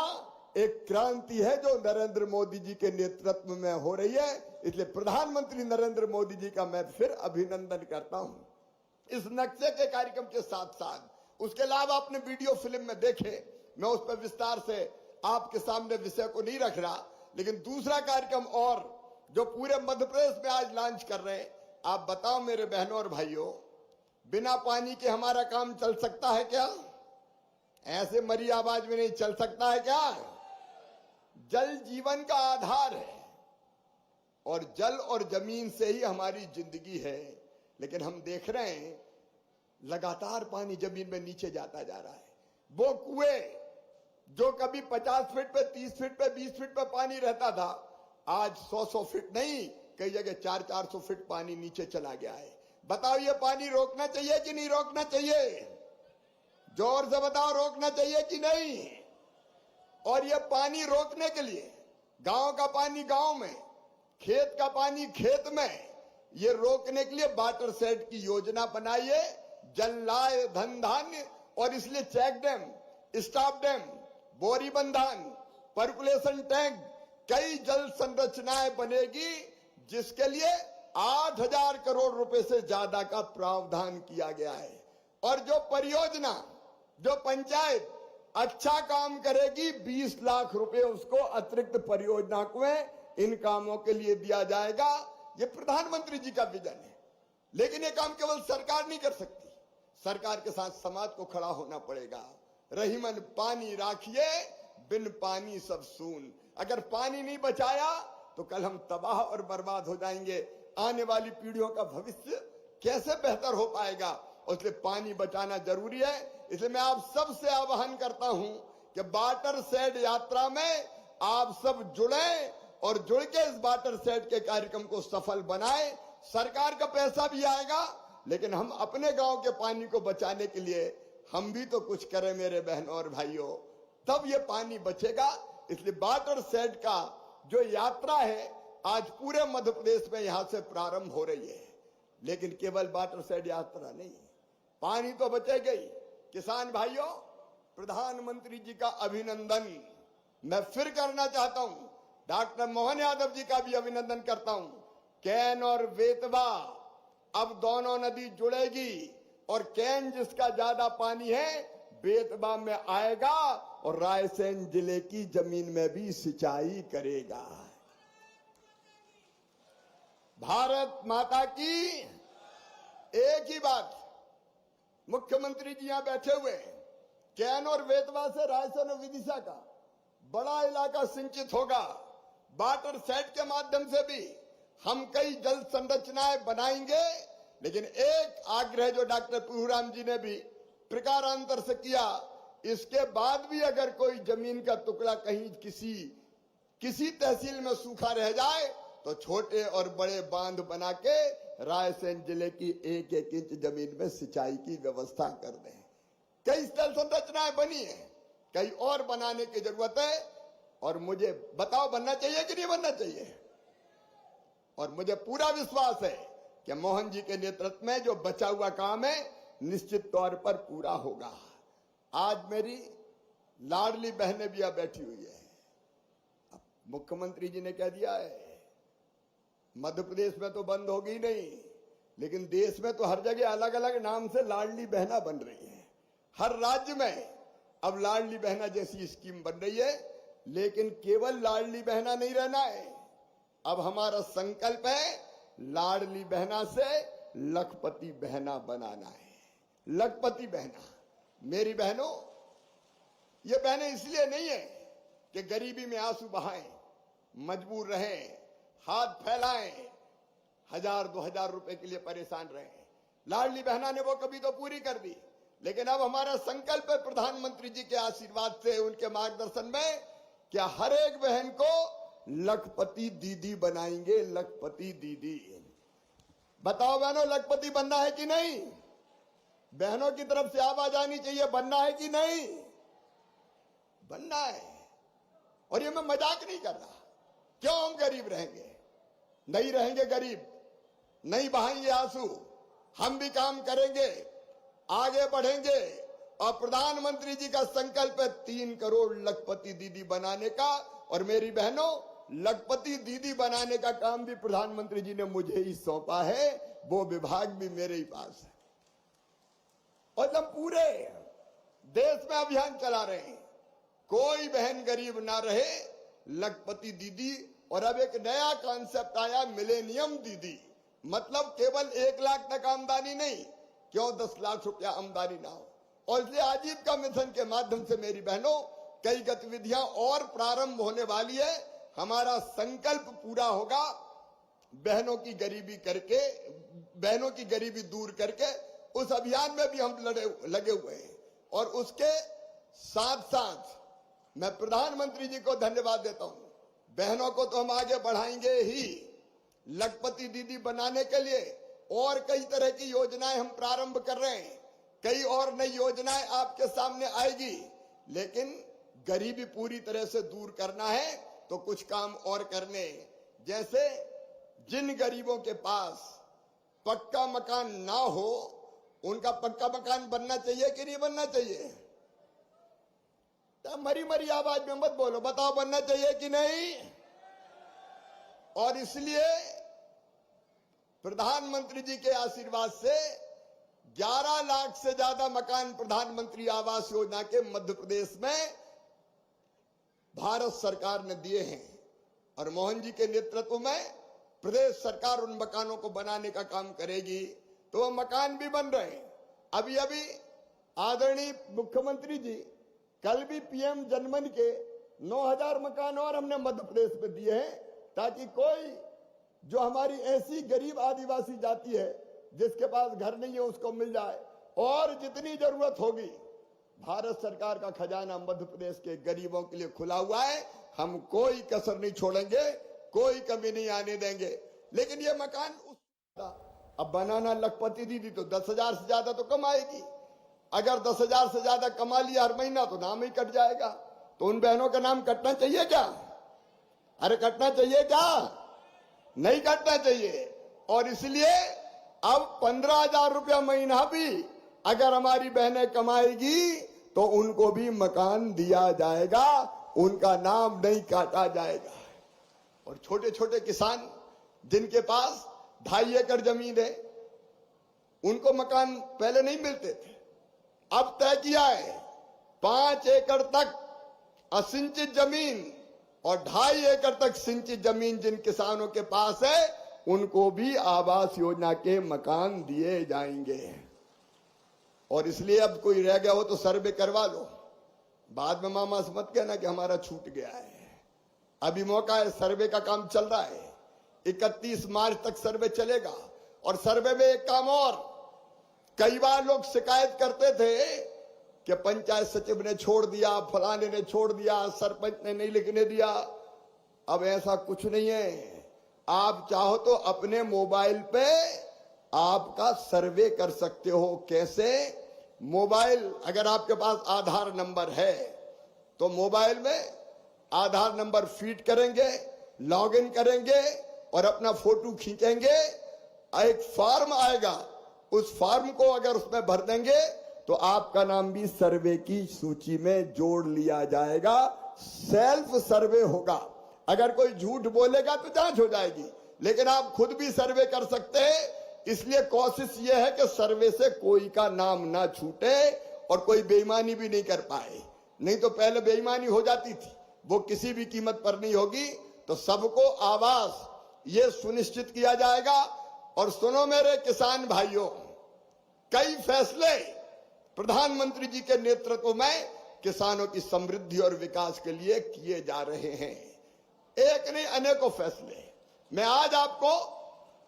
Speaker 4: एक क्रांति है जो नरेंद्र मोदी जी के नेतृत्व में हो रही है। इसलिए प्रधानमंत्री नरेंद्र मोदी जी का मैं फिर अभिनंदन करता हूं। इस नक्शे के कार्यक्रम के साथ साथ उसके अलावा आपने वीडियो फिल्म में देखे, मैं उस पर विस्तार से आपके सामने विषय को नहीं रख रहा, लेकिन दूसरा कार्यक्रम और जो पूरे मध्य प्रदेश में आज लॉन्च कर रहे हैं, आप बताओ मेरे बहनों और भाइयों, बिना पानी के हमारा काम चल सकता है क्या? ऐसे मरी आवाज में नहीं चल सकता है क्या? जल जीवन का आधार है और जल और जमीन से ही हमारी जिंदगी है। लेकिन हम देख रहे हैं लगातार पानी जमीन में नीचे जाता जा रहा है। वो कुएं जो कभी 50 फीट पे, 30 फीट पे, 20 फीट पे पानी रहता था, आज 100 फीट नहीं, कई जगह 400 फीट पानी नीचे चला गया है। बताओ ये पानी रोकना चाहिए कि नहीं रोकना चाहिए? जोर से बताओ, रोकना चाहिए कि नहीं? और ये पानी रोकने के लिए गांव का पानी गांव में, खेत का पानी खेत में, ये रोकने के लिए वाटर सेट की योजना बनाइए। जल लाए धन धान्य, और इसलिए चेक डैम, स्टॉप डैम, बोरी बंधान, पर्कुलेशन टैंक, कई जल संरचनाएं बनेगी जिसके लिए 8,000 करोड़ रुपए से ज्यादा का प्रावधान किया गया है। और जो परियोजना, जो पंचायत अच्छा काम करेगी, 20 लाख रुपए उसको अतिरिक्त परियोजना को इन कामों के लिए दिया जाएगा। ये प्रधानमंत्री जी का विजन है। लेकिन ये काम केवल सरकार नहीं कर सकती, सरकार के साथ समाज को खड़ा होना पड़ेगा। रहीमन पानी राखिए, बिन पानी सब सून। अगर पानी नहीं बचाया तो कल हम तबाह और बर्बाद हो जाएंगे। आने वाली पीढ़ियों का भविष्य कैसे बेहतर हो पाएगा? इसलिए पानी बचाना जरूरी है। इसलिए मैं आप सबसे आह्वान करता हूं कि वाटर शेड यात्रा में आप सब जुड़े और जुड़ के इस वाटर शेड के कार्यक्रम को सफल बनाएं। सरकार का पैसा भी आएगा, लेकिन हम अपने गांव के पानी को बचाने के लिए हम भी तो कुछ करें मेरे बहनों और भाइयों, तब ये पानी बचेगा। इसलिए वाटर शेड का जो यात्रा है आज पूरे मध्य प्रदेश में यहां से प्रारंभ हो रही है। लेकिन केवल वाटर शेड यात्रा नहीं, पानी तो बचेगा ही। किसान भाइयों, प्रधानमंत्री जी का अभिनंदन मैं फिर करना चाहता हूं। डॉक्टर मोहन यादव जी का भी अभिनंदन करता हूं। कैन और बेतवा, अब दोनों नदी जुड़ेगी और कैन जिसका ज्यादा पानी है बेतवा में आएगा और रायसेन जिले की जमीन में भी सिंचाई करेगा। भारत माता की एक ही बात, मुख्यमंत्री जी यहां बैठे हुए, कैन और बेतवा से रायसेन और विदिशा का बड़ा इलाका सिंचित होगा। वाटर सेट के माध्यम से भी हम कई जल संरचनाएं बनाएंगे। लेकिन एक आग्रह जो डॉक्टर प्रभुराम जी ने भी प्रकारांतर से किया, इसके बाद भी अगर कोई जमीन का टुकड़ा कहीं किसी तहसील में सूखा रह जाए तो छोटे और बड़े बांध बना के रायसेन जिले की 1-1 इंच जमीन में सिंचाई की व्यवस्था कर दें। कई जल संरचनाएं बनी है, कई और बनाने की जरूरत है। और मुझे बताओ, बनना चाहिए कि नहीं बनना चाहिए? और मुझे पूरा विश्वास है कि मोहन जी के नेतृत्व में जो बचा हुआ काम है निश्चित तौर पर पूरा होगा। आज मेरी लाडली बहनें भी यहां बैठी हुई है। अब मुख्यमंत्री जी ने कह दिया है मध्य प्रदेश में तो बंद होगी नहीं, लेकिन देश में तो हर जगह अलग अलग नाम से लाडली बहना बन रही है। हर राज्य में अब लाडली बहना जैसी स्कीम बन रही है। लेकिन केवल लाडली बहना नहीं रहना है, अब हमारा संकल्प है लाडली बहना से लखपति बहना बनाना है। लखपति बहना, मेरी बहनों, ये बहनें इसलिए नहीं है कि गरीबी में आंसू बहाएं, मजबूर रहें, हाथ फैलाएं, 1000-2000 रुपए के लिए परेशान रहें। लाडली बहना ने वो कभी तो पूरी कर दी, लेकिन अब हमारा संकल्प है प्रधानमंत्री जी के आशीर्वाद से, उनके मार्गदर्शन में, क्या हर एक बहन को लखपति दीदी बनाएंगे। लखपति दीदी, बताओ बहनों, लखपति बनना है कि नहीं? बहनों की तरफ से आवाज आनी चाहिए, बनना है कि नहीं? बनना है। और ये मैं मजाक नहीं कर रहा। क्यों हम गरीब रहेंगे? नहीं रहेंगे गरीब। नहीं बहाएंगे आंसू, हम भी काम करेंगे, आगे बढ़ेंगे। और प्रधानमंत्री जी का संकल्प है 3 करोड़ लखपति दीदी बनाने का। और मेरी बहनों, लखपति दीदी बनाने का काम भी प्रधानमंत्री जी ने मुझे ही सौंपा है, वो विभाग भी मेरे ही पास है। और हम पूरे देश में अभियान चला रहे हैं, कोई बहन गरीब ना रहे, लखपति दीदी। और अब एक नया कॉन्सेप्ट आया, मिलेनियम दीदी, मतलब केवल 1 लाख तक आमदनी नहीं, क्यों 10 लाख रुपया आमदनी ना हो। और इसलिए आजीविका मिशन के माध्यम से मेरी बहनों कई गतिविधियां और प्रारंभ होने वाली है। हमारा संकल्प पूरा होगा, बहनों की गरीबी करके, बहनों की गरीबी दूर करके उस अभियान में भी हम लगे हुए हैं। और उसके साथ साथ मैं प्रधानमंत्री जी को धन्यवाद देता हूं। बहनों को तो हम आगे बढ़ाएंगे ही, लखपति दीदी बनाने के लिए और कई तरह की योजनाएं हम प्रारंभ कर रहे हैं, कई और नई योजनाएं आपके सामने आएगी। लेकिन गरीबी पूरी तरह से दूर करना है तो कुछ काम और करने, जैसे जिन गरीबों के पास पक्का मकान ना हो, उनका पक्का मकान बनना चाहिए कि नहीं बनना चाहिए? तो मरी मरी आवाज में मत बोलो, बताओ बनना चाहिए कि नहीं? और इसलिए प्रधानमंत्री जी के आशीर्वाद से 11 लाख से ज्यादा मकान प्रधानमंत्री आवास योजना के मध्य प्रदेश में भारत सरकार ने दिए हैं। और मोहन जी के नेतृत्व में प्रदेश सरकार उन मकानों को बनाने का काम करेगी, तो वो मकान भी बन रहे हैं। अभी अभी आदरणीय मुख्यमंत्री जी कल भी पीएम जनमन के 9000 मकान और हमने मध्य प्रदेश में दिए हैं, ताकि कोई जो हमारी ऐसी गरीब आदिवासी जाति है जिसके पास घर नहीं है उसको मिल जाए। और जितनी जरूरत होगी, भारत सरकार का खजाना मध्य प्रदेश के गरीबों के लिए खुला हुआ है, हम कोई कसर नहीं छोड़ेंगे, कोई कमी नहीं आने देंगे। लेकिन ये मकान अब बनाना लखपति दीदी तो 10,000 से ज्यादा तो कमाएगी। अगर 10,000 से ज्यादा कमा लिया हर महीना तो नाम ही कट जाएगा। तो उन बहनों का नाम कटना चाहिए क्या? अरे कटना चाहिए क्या? नहीं कटना चाहिए। और इसलिए अब 15,000 रुपया महीना भी अगर हमारी बहनें कमाएगी तो उनको भी मकान दिया जाएगा, उनका नाम नहीं काटा जाएगा। और छोटे छोटे किसान जिनके पास 2.5 एकड़ जमीन है, उनको मकान पहले नहीं मिलते थे, अब तय किया है 5 एकड़ तक असिंचित जमीन और 2.5 एकड़ तक सिंचित जमीन जिन किसानों के पास है, उनको भी आवास योजना के मकान दिए जाएंगे। और इसलिए अब कोई रह गया हो तो सर्वे करवा लो, बाद में मामा से मत कहना कि हमारा छूट गया है। अभी मौका है, सर्वे का काम चल रहा है, 31 मार्च तक सर्वे चलेगा। और सर्वे में एक काम और, कई बार लोग शिकायत करते थे कि पंचायत सचिव ने छोड़ दिया, फलाने ने छोड़ दिया, सरपंच ने नहीं लिखने दिया। अब ऐसा कुछ नहीं है। आप चाहो तो अपने मोबाइल पे आपका सर्वे कर सकते हो। कैसे? मोबाइल, अगर आपके पास आधार नंबर है तो मोबाइल में आधार नंबर फीड करेंगे, लॉगिन करेंगे और अपना फोटो खींचेंगे, एक फॉर्म आएगा, उस फॉर्म को अगर उसमें भर देंगे तो आपका नाम भी सर्वे की सूची में जोड़ लिया जाएगा। सेल्फ सर्वे होगा। अगर कोई झूठ बोलेगा तो जांच हो जाएगी, लेकिन आप खुद भी सर्वे कर सकते हैं। इसलिए कोशिश यह है कि सर्वे से कोई का नाम ना छूटे और कोई बेईमानी भी नहीं कर पाए। नहीं तो पहले बेईमानी हो जाती थी, वो किसी भी कीमत पर नहीं होगी। तो सबको आवास ये सुनिश्चित किया जाएगा। और सुनो मेरे किसान भाइयों, कई फैसले प्रधानमंत्री जी के नेतृत्व में किसानों की समृद्धि और विकास के लिए किए जा रहे हैं। एक नहीं, अनेकों फैसले। मैं आज आपको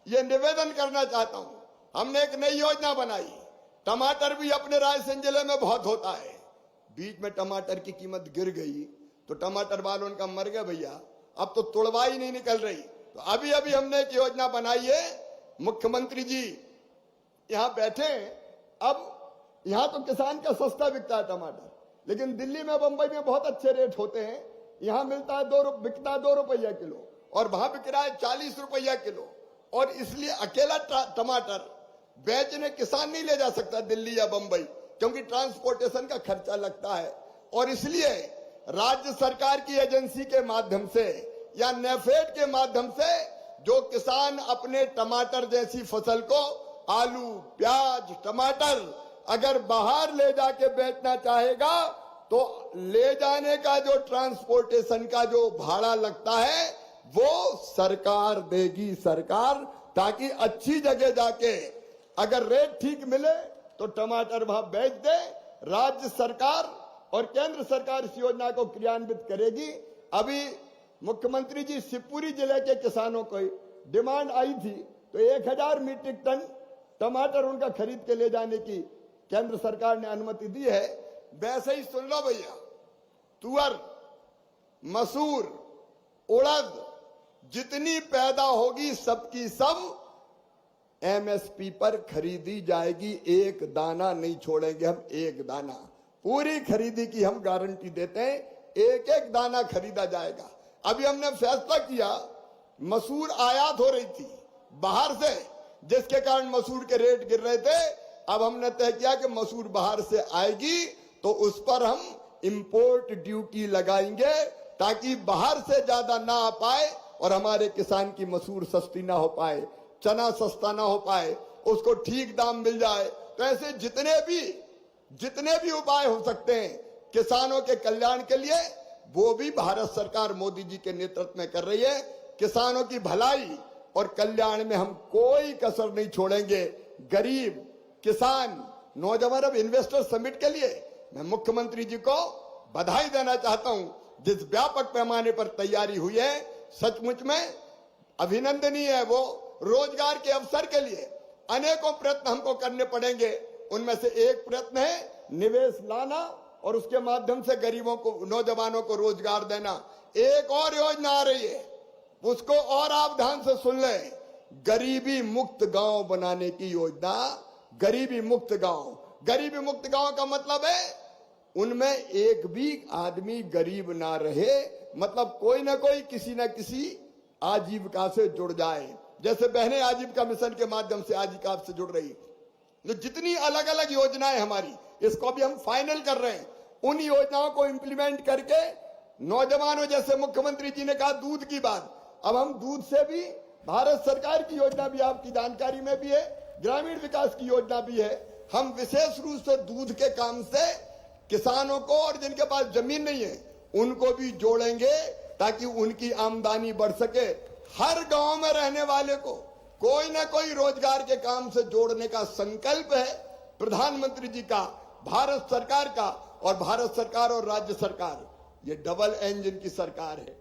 Speaker 4: यह निवेदन करना चाहता हूं, हमने एक नई योजना बनाई। टमाटर भी अपने रायसेन जिले में बहुत होता है। बीच में टमाटर की कीमत गिर गई तो टमाटर वालों का मर गया भैया, अब तो तुड़वाई नहीं निकल रही। तो अभी अभी हमने एक योजना बनाई है, मुख्यमंत्री जी यहां बैठे। अब यहां तो किसान का सस्ता बिकता है टमाटर, लेकिन दिल्ली में, बंबई में बहुत अच्छे रेट होते हैं। यहां मिलता है बिकता है 2 रुपया किलो और वहां बिक रहा है 40 रुपया किलो। और इसलिए अकेला टमाटर बेचने किसान नहीं ले जा सकता दिल्ली या बंबई, क्योंकि ट्रांसपोर्टेशन का खर्चा लगता है। और इसलिए राज्य सरकार की एजेंसी के माध्यम से या नेफेड के माध्यम से जो किसान अपने टमाटर जैसी फसल को, आलू, प्याज, टमाटर अगर बाहर ले जाके बेचना चाहेगा तो ले जाने का जो ट्रांसपोर्टेशन का जो भाड़ा लगता है वो सरकार देगी, सरकार, ताकि अच्छी जगह जाके अगर रेट ठीक मिले तो टमाटर वहां बेच दे। राज्य सरकार और केंद्र सरकार इस योजना को क्रियान्वित करेगी। अभी मुख्यमंत्री जी शिवपुरी जिले के किसानों को डिमांड आई थी तो 1000 मीट्रिक टन टमाटर उनका खरीद के ले जाने की केंद्र सरकार ने अनुमति दी है। वैसे ही सुन लो भैया, तुअर, मसूर, उड़द जितनी पैदा होगी सबकी सब एमएसपी पर खरीदी जाएगी। एक दाना नहीं छोड़ेंगे हम, एक दाना, पूरी खरीदी की हम गारंटी देते हैं, एक एक दाना खरीदा जाएगा। अभी हमने फैसला किया, मसूर आयात हो रही थी बाहर से, जिसके कारण मसूर के रेट गिर रहे थे। अब हमने तय किया कि मसूर बाहर से आएगी तो उस पर हम इंपोर्ट ड्यूटी लगाएंगे ताकि बाहर से ज्यादा ना आ पाए और हमारे किसान की मसूर सस्ती ना हो पाए, चना सस्ता ना हो पाए, उसको ठीक दाम मिल जाए। तो ऐसे जितने भी उपाय हो सकते हैं किसानों के कल्याण के लिए, वो भी भारत सरकार मोदी जी के नेतृत्व में कर रही है। किसानों की भलाई और कल्याण में हम कोई कसर नहीं छोड़ेंगे। गरीब, किसान, नौजवान, अब इन्वेस्टर समिट के लिए मैं मुख्यमंत्री जी को बधाई देना चाहता हूं। जिस व्यापक पैमाने पर तैयारी हुई है सचमुच में अभिनंदनीय है। वो रोजगार के अवसर के लिए अनेकों प्रयत्न हमको करने पड़ेंगे। उनमें से एक प्रयत्न है निवेश लाना और उसके माध्यम से गरीबों को, नौजवानों को रोजगार देना। एक और योजना आ रही है, उसको और आप ध्यान से सुन लें, गरीबी मुक्त गांव बनाने की योजना। गरीबी मुक्त गांव, गरीबी मुक्त गांव का मतलब है उनमें एक भी आदमी गरीब ना रहे, मतलब कोई ना कोई किसी न किसी आजीविका से जुड़ जाए। जैसे बहनें आजीविका मिशन के माध्यम से आजीविका से जुड़ रही, तो जितनी अलग अलग योजनाएं हमारी, इसको भी हम फाइनल कर रहे हैं। उन योजनाओं को इंप्लीमेंट करके नौजवानों, जैसे मुख्यमंत्री जी ने कहा दूध की बात, अब हम दूध से भी भारत सरकार की योजना भी आपकी जानकारी में भी है, ग्रामीण विकास की योजना भी है। हम विशेष रूप से दूध के काम से किसानों को और जिनके पास जमीन नहीं है उनको भी जोड़ेंगे ताकि उनकी आमदनी बढ़ सके। हर गांव में रहने वाले को कोई ना कोई रोजगार के काम से जोड़ने का संकल्प है प्रधानमंत्री जी का, भारत सरकार का। और भारत सरकार और राज्य सरकार ये डबल इंजन की सरकार है।